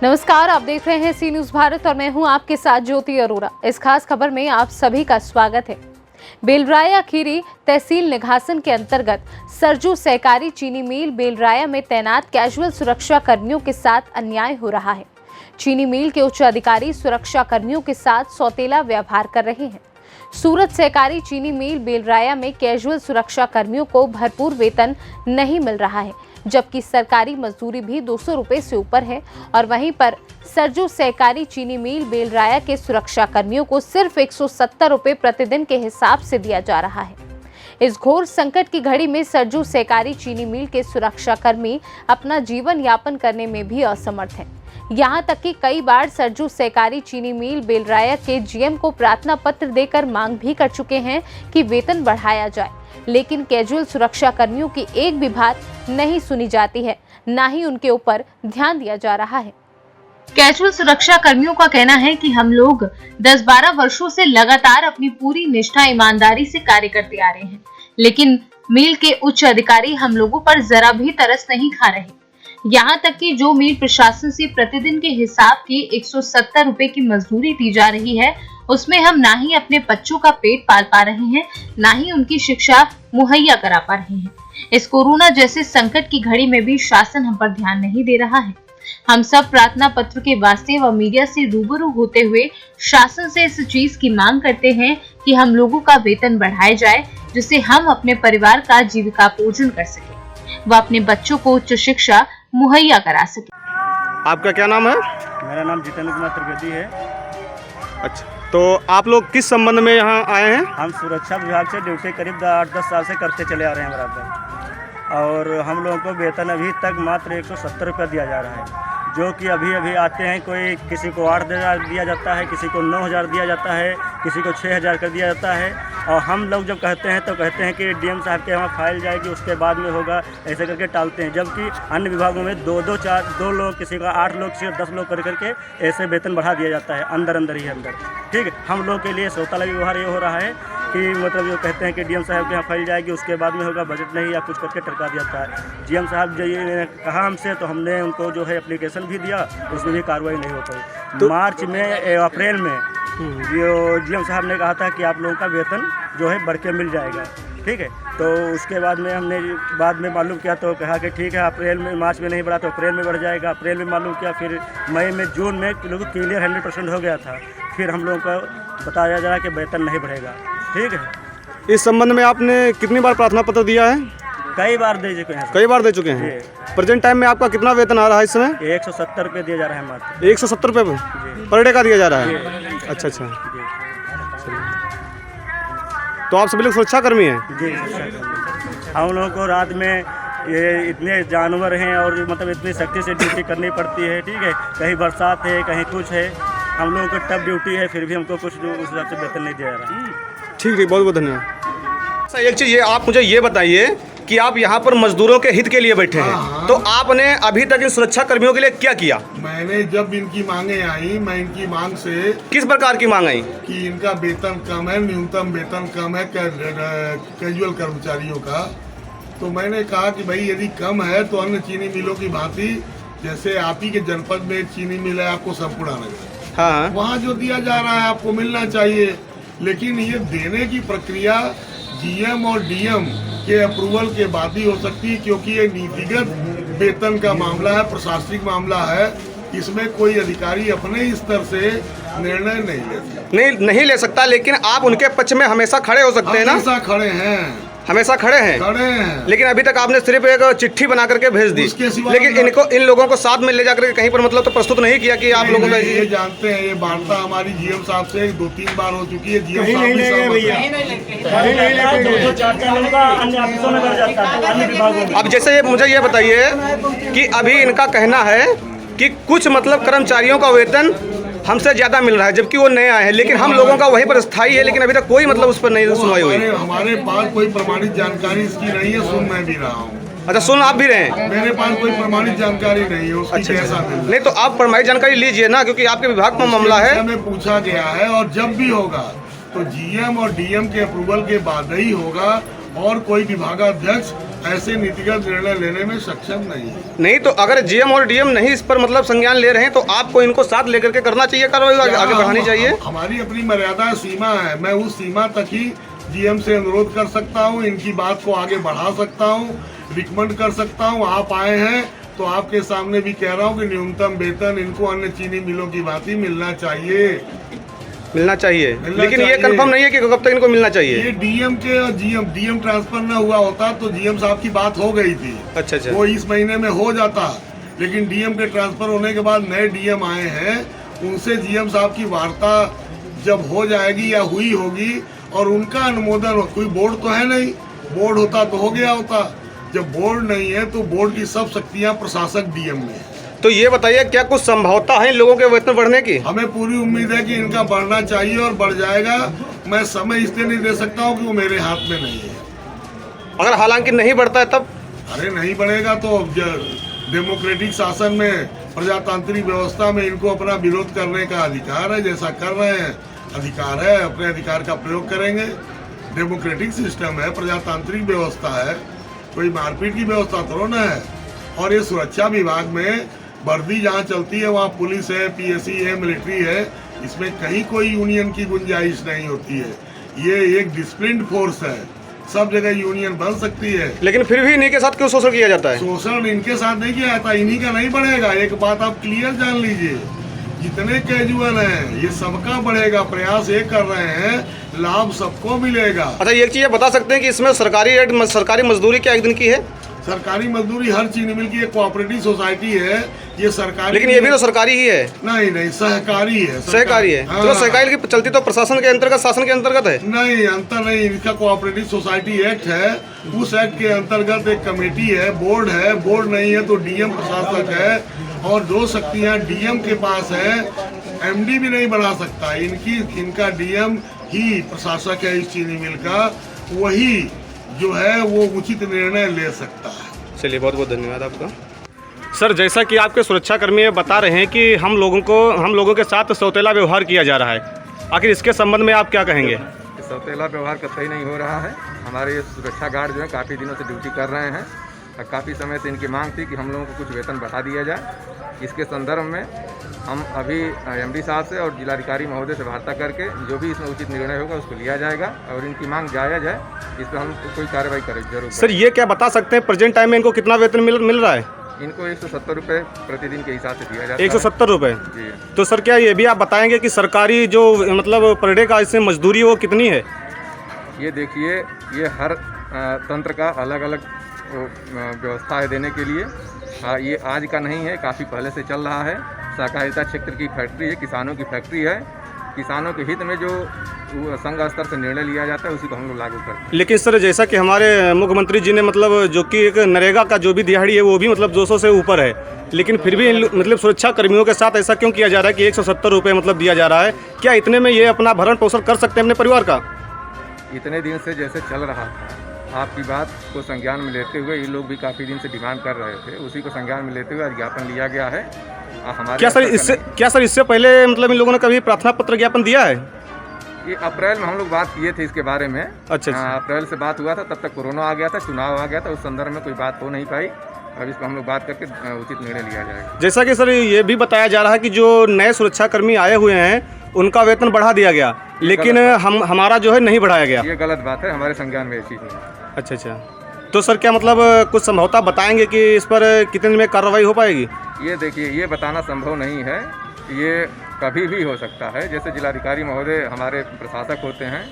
नमस्कार, आप देख रहे हैं सी न्यूज भारत और मैं हूं आपके साथ ज्योति अरोरा। इस खास खबर में आप सभी का स्वागत है। बेलराया खीरी तहसील निघासन के अंतर्गत सरजू सहकारी चीनी मिल बेलराया में तैनात कैजुअल सुरक्षा कर्मियों के साथ अन्याय हो रहा है। चीनी मिल के उच्च अधिकारी सुरक्षा कर्मियों के साथ सौतेला व्यवहार कर रहे हैं। सूरत सहकारी चीनी मिल बेलराया में कैजुअल सुरक्षा कर्मियों को भरपूर वेतन नहीं मिल रहा है, जबकि सरकारी मजदूरी भी 200 रुपए से ऊपर है और वहीं पर सरजू सहकारी चीनी मिल बेलराया के सुरक्षा कर्मियों को सिर्फ 170 रुपए प्रतिदिन के हिसाब से दिया जा रहा है। इस घोर संकट की घड़ी में सरजू सहकारी चीनी मिल के सुरक्षा कर्मी अपना जीवन यापन करने में भी असमर्थ हैं। यहाँ तक कि कई बार सरजू सहकारी चीनी मिल बेलराया के जीएम को प्रार्थना पत्र देकर मांग भी कर चुके हैं कि वेतन बढ़ाया जाए, लेकिन कैजुअल सुरक्षा कर्मियों की एक भी बात नहीं सुनी जाती है, ना ही उनके ऊपर ध्यान दिया जा रहा है। कैजुअल सुरक्षा कर्मियों का कहना है कि हम लोग 10-12 वर्षों से लगातार अपनी पूरी निष्ठा ईमानदारी से कार्य करते आ रहे हैं, लेकिन मिल के उच्च अधिकारी हम लोगों पर जरा भी तरस नहीं खा रहे। यहाँ तक कि जो मिल प्रशासन से प्रतिदिन के हिसाब की 170 रुपए की मजदूरी दी जा रही है, उसमें हम ना ही अपने बच्चों का पेट पाल पा रहे हैं, ना ही उनकी शिक्षा मुहैया करा पा रहे हैं। इस कोरोना जैसे संकट की घड़ी में भी शासन हम पर ध्यान नहीं दे रहा है। हम सब प्रार्थना पत्र के वास्ते व मीडिया से रूबरू होते हुए शासन से इस चीज की मांग करते हैं कि हम लोगों का वेतन बढ़ाया जाए, जिससे हम अपने परिवार का जीविकापोषण कर सके व अपने बच्चों को उच्च शिक्षा मुहैया करा सके। आपका क्या नाम है? मेरा नाम जितेंद्र कुमार त्रिवेदी है। अच्छा, तो आप लोग किस संबंध में यहाँ आए हैं? हम सुरक्षा विभाग से ड्यूटी करीब 8-10 साल से करते चले आ रहे हैं बराबर, और हम लोगों को वेतन अभी तक मात्र 170 रुपये दिया जा रहा है, जो कि अभी आते हैं कोई किसी को 8,000 दिया जाता है, किसी को 9,000 दिया जाता है, किसी को 6,000 कर दिया जाता है। और हम लोग जब कहते हैं तो कहते हैं कि डीएम साहब के यहाँ फाइल जाएगी, उसके बाद में होगा, ऐसे करके टालते हैं। जबकि अन्य विभागों में 2 लोग, किसी का 8 लोग, किसी का 10 लोग करके ऐसे वेतन बढ़ा दिया जाता है अंदर ही अंदर। ठीक है, हम लोग के लिए सौतेला व्यवहार ये हो रहा है कि मतलब जो कहते हैं कि डीएम साहब के यहाँ फाइल जाएगी, उसके बाद में होगा, बजट नहीं या कुछ करके टरका दिया जाता है। डीएम साहब जो ये कहा हमसे, तो हमने उनको जो है एप्लीकेशन भी दिया, उसमें भी कार्रवाई नहीं हो पाई। तो मार्च में अप्रैल में जो डीएम साहब ने कहा था कि आप लोगों का वेतन जो है बढ़ के मिल जाएगा। ठीक है, तो उसके बाद में हमने बाद में मालूम किया तो कहा कि ठीक है, अप्रैल में, मार्च में नहीं बढ़ा तो अप्रैल में बढ़ जाएगा। अप्रैल में मालूम किया, फिर मई में, जून में लोग क्लियर 100% हो गया था। फिर हम लोगों को बताया जा रहा कि वेतन नहीं बढ़ेगा। ठीक है, इस संबंध में आपने कितनी बार प्रार्थना पत्र दिया है? कई बार दे चुके हैं। कई बार दे चुके हैं। प्रेजेंट टाइम में आपका कितना वेतन आ रहा है इस समय? 170 रुपये दिया जा रहा है मात्र। 170 रुपये पर डे का दिया जा रहा है? अच्छा। तो आप सभी लोग सुरक्षा कर्मी हैं? जी, हम लोगों को रात में ये इतने जानवर हैं और मतलब इतनी सख्ती से ड्यूटी करनी पड़ती है। ठीक है, कहीं बरसात है, कहीं कुछ है, हम लोगों को टफ ड्यूटी है, फिर भी हमको कुछ उस हिसाब से वेतन नहीं दिया जा रहा। ठीक है, बहुत बहुत धन्यवाद। एक चीज़ ये आप मुझे ये बताइए कि आप यहाँ पर मजदूरों के हित के लिए बैठे हैं, तो आपने अभी तक इन सुरक्षा कर्मियों के लिए क्या किया? मैंने जब इनकी मांगे आई, मैं इनकी मांग से किस प्रकार की मांग आई? कि इनका वेतन कम है, न्यूनतम वेतन कम है कैजुअल कर्मचारियों का। तो मैंने कहा कि भाई यदि कम है तो अन्य चीनी मिलों की भांति, जैसे आप ही के जनपद में चीनी मिल है आपको संपूर्ण नगर, हाँ, वहाँ जो दिया जा रहा है आपको मिलना चाहिए। लेकिन ये देने की प्रक्रिया जीएम और डीएम के अप्रूवल के बाद ही हो सकती है, क्योंकि ये नीतिगत वेतन का मामला है, प्रशासनिक मामला है। इसमें कोई अधिकारी अपने स्तर से निर्णय नहीं ले सकता। लेकिन आप उनके पक्ष में हमेशा खड़े हो सकते हैं ना? हमेशा खड़े हैं। लेकिन अभी तक आपने सिर्फ एक चिट्ठी बना करके भेज दी, लेकिन इन लोगों को साथ में ले जाकर के कहीं पर मतलब तो प्रस्तुत नहीं किया कि आप लोगों का ये जानते हैं। ये वार्ता हमारी जीएम साहब से 2-3 बार हो चुकी है। जीएम साहब अब जैसे मुझे ये बताइए कि अभी इनका कहना है कि कुछ मतलब कर्मचारियों का वेतन हमसे ज़्यादा मिल रहा है, जबकि वो नए आए हैं, लेकिन हम लोगों का वहीं पर स्थायी है, लेकिन अभी तक कोई मतलब उस पर नहीं सुनवाई हुई। हमारे पास कोई प्रमाणित जानकारी इसकी नहीं है, सुन मैं भी रहा हूँ। अच्छा, सुन आप भी रहे हैं? मेरे पास कोई प्रमाणित जानकारी नहीं है उसकी। अच्छा, नहीं तो आप प्रमाणित जानकारी लीजिए ना, क्योंकि आपके विभाग में मामला है। हमें पूछा गया है, और जब भी होगा तो जीएम और डीएम के अप्रूवल के बाद ही होगा, और कोई विभागाध्यक्ष ऐसे नीतिगत निर्णय लेने में सक्षम नहीं है। नहीं तो अगर जीएम और डीएम नहीं इस पर मतलब संज्ञान ले रहे हैं तो आपको इनको साथ लेकर के करना चाहिए, कार्रवाई आगे बढ़ानी चाहिए। हमारी अपनी मर्यादा सीमा है, मैं उस सीमा तक ही डीएम से अनुरोध कर सकता हूँ, इनकी बात को आगे बढ़ा सकता हूँ, रिकमेंड कर सकता हूँ। आप आए हैं तो आपके सामने भी कह रहा हूँ कि न्यूनतम वेतन इनको अन्य चीनी मिलों की भांति मिलना चाहिए। लेकिन ये कंफर्म नहीं है कि कब तक इनको मिलना चाहिए। ये डीएम के और डीएम ट्रांसफर न हुआ होता तो डीएम साहब की बात हो गई थी। अच्छा। वो इस महीने में हो जाता, लेकिन डीएम के ट्रांसफर होने के बाद नए डीएम आए हैं, उनसे जीएम साहब की वार्ता जब हो जाएगी या हुई होगी और उनका अनुमोदन हो, कोई बोर्ड तो है नहीं, बोर्ड होता तो हो गया होता। जब बोर्ड नहीं है तो बोर्ड की सब शक्तियां प्रशासक डीएम में है। तो ये बताइए क्या कुछ संभावना है इन लोगों के वेतन बढ़ने की? हमें पूरी उम्मीद है कि इनका बढ़ना चाहिए और बढ़ जाएगा। मैं समय इसलिए नहीं दे सकता हूँ कि वो मेरे हाथ में नहीं है। अगर हालांकि नहीं बढ़ता है तब? अरे नहीं बढ़ेगा तो डेमोक्रेटिक शासन में, प्रजातांत्रिक व्यवस्था में इनको अपना विरोध करने का अधिकार है, जैसा कर रहे हैं अधिकार है, अपने अधिकार का प्रयोग करेंगे। डेमोक्रेटिक सिस्टम है, प्रजातांत्रिक व्यवस्था है, कोई मारपीट की व्यवस्था थोड़ा ना है। और ये सुरक्षा विभाग में वर्दी जहाँ चलती है वहाँ पुलिस है, पीएससी है, मिलिट्री है, इसमें कहीं कोई यूनियन की गुंजाइश नहीं होती है। ये एक डिसिप्लिन्ड फोर्स है, सब जगह यूनियन बन सकती है। लेकिन फिर भी इन्हीं के साथ क्यों शोषण किया जाता है? शोषण इनके साथ नहीं किया जाता, इन्हीं का नहीं बढ़ेगा। एक बात आप क्लियर जान लीजिए, जितने कैजुअल हैं ये सबका बढ़ेगा। प्रयास ये कर रहे हैं, लाभ सबको मिलेगा। अच्छा, एक चीज बता सकते हैं कि इसमें सरकारी मजदूरी क्या एक दिन की है? सरकारी मजदूरी हर चीनी मिल की एक कोऑपरेटिव सोसाइटी है, ये सरकारी। लेकिन ये भी तो सरकारी ही है। नहीं, सहकारी है। सहकारी है। हाँ। तो सहकारी की चलती तो प्रशासन के अंतर्गत, शासन के अंतर्गत है। नहीं, अंतर नहीं, इनका कोऑपरेटिव सोसाइटी एक्ट है, उस एक्ट के अंतर्गत एक कमेटी है, बोर्ड है। बोर्ड नहीं है तो डीएम प्रशासक है, और जो शक्तियां डीएम के पास है एमडी भी नहीं बढ़ा सकता। इनका डीएम ही प्रशासक है इस चीनी मिल का, वही जो है वो उचित निर्णय ले सकता है। चलिए, बहुत बहुत धन्यवाद आपका। सर, जैसा कि आपके सुरक्षाकर्मी बता रहे हैं कि हम लोगों के साथ सौतेला व्यवहार किया जा रहा है, आखिर इसके संबंध में आप क्या कहेंगे? सौतेला व्यवहार कतई नहीं हो रहा है। हमारे ये सुरक्षा गार्ड जो है काफ़ी दिनों से ड्यूटी कर रहे हैं और काफ़ी समय से इनकी मांग थी कि हम लोगों को कुछ वेतन बढ़ा दिया जाए। इसके संदर्भ में हम अभी एमडी साहब से और जिलाधिकारी महोदय से वार्ता करके जो भी इसमें उचित निर्णय होगा उसको लिया जाएगा और इनकी मांग जायज़ है, इस पर हम कोई कार्रवाई करें जरूर। सर, ये क्या बता सकते हैं प्रेजेंट टाइम में इनको कितना वेतन मिल रहा है? इनको 170 रुपये प्रतिदिन के हिसाब से दिया जाता है। 170 रुपये? जी। तो सर, क्या ये भी आप बताएंगे कि सरकारी जो मतलब पर डे का इसमें मजदूरी वो कितनी है? ये देखिए, ये हर तंत्र का अलग अलग व्यवस्था है देने के लिए। ये आज का नहीं है, काफ़ी पहले से चल रहा है। सहकारिता क्षेत्र की फैक्ट्री है, किसानों की फैक्ट्री है। किसानों के हित में जो संघ स्तर से निर्णय लिया जाता है उसी को हम लोग लागू करते हैं। लेकिन सर, जैसा कि हमारे मुख्यमंत्री जी ने मतलब जो कि एक नरेगा का जो भी दिहाड़ी है वो भी मतलब 200 से ऊपर है, लेकिन फिर भी मतलब सुरक्षा कर्मियों के साथ ऐसा क्यों किया जा रहा है कि 170 रुपये मतलब दिया जा रहा है? क्या इतने में ये अपना भरण पोषण कर सकते हैं अपने परिवार का? इतने दिन से जैसे चल रहा था, आपकी बात को संज्ञान में लेते हुए ये लोग भी काफ़ी दिन से डिमांड कर रहे थे, उसी को संज्ञान में लेते हुए ज्ञापन लिया गया है। हमारे क्या सर इससे पहले मतलब इन लोगों ने कभी प्रार्थना पत्र ज्ञापन दिया है? ये अप्रैल में हम लोग बात किए थे इसके बारे में। अच्छा। अप्रैल से बात हुआ था, तब तक कोरोना आ गया था, चुनाव आ गया था, उस संदर्भ में कोई बात हो नहीं पाई। अब इस पर हम लोग बात करके उचित निर्णय लिया जाएगा। जैसा कि सर ये भी बताया जा रहा है कि जो नए सुरक्षाकर्मी आए हुए हैं उनका वेतन बढ़ा दिया गया, लेकिन हमारा जो है नहीं बढ़ाया गया। ये गलत बात है, हमारे संज्ञान में ये चीज़ नहीं है। अच्छा। तो सर, क्या मतलब कुछ संभवता बताएंगे कि इस पर कितने में कार्रवाई हो पाएगी? ये देखिए, ये बताना संभव नहीं है, ये कभी भी हो सकता है। जैसे जिलाधिकारी महोदय हमारे प्रशासक होते हैं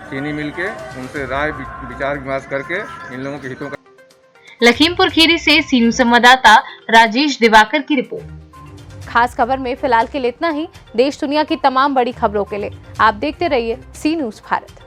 चीनी मिल के, उनसे राय विचार विमर्श करके इन लोगों के हितों का। लखीमपुर खीरी से सी न्यूज़ संवाददाता राजेश दिवाकर की रिपोर्ट। खास खबर में फिलहाल के लिए इतना ही। देश दुनिया की तमाम बड़ी खबरों के लिए आप देखते रहिए सी न्यूज़ भारत।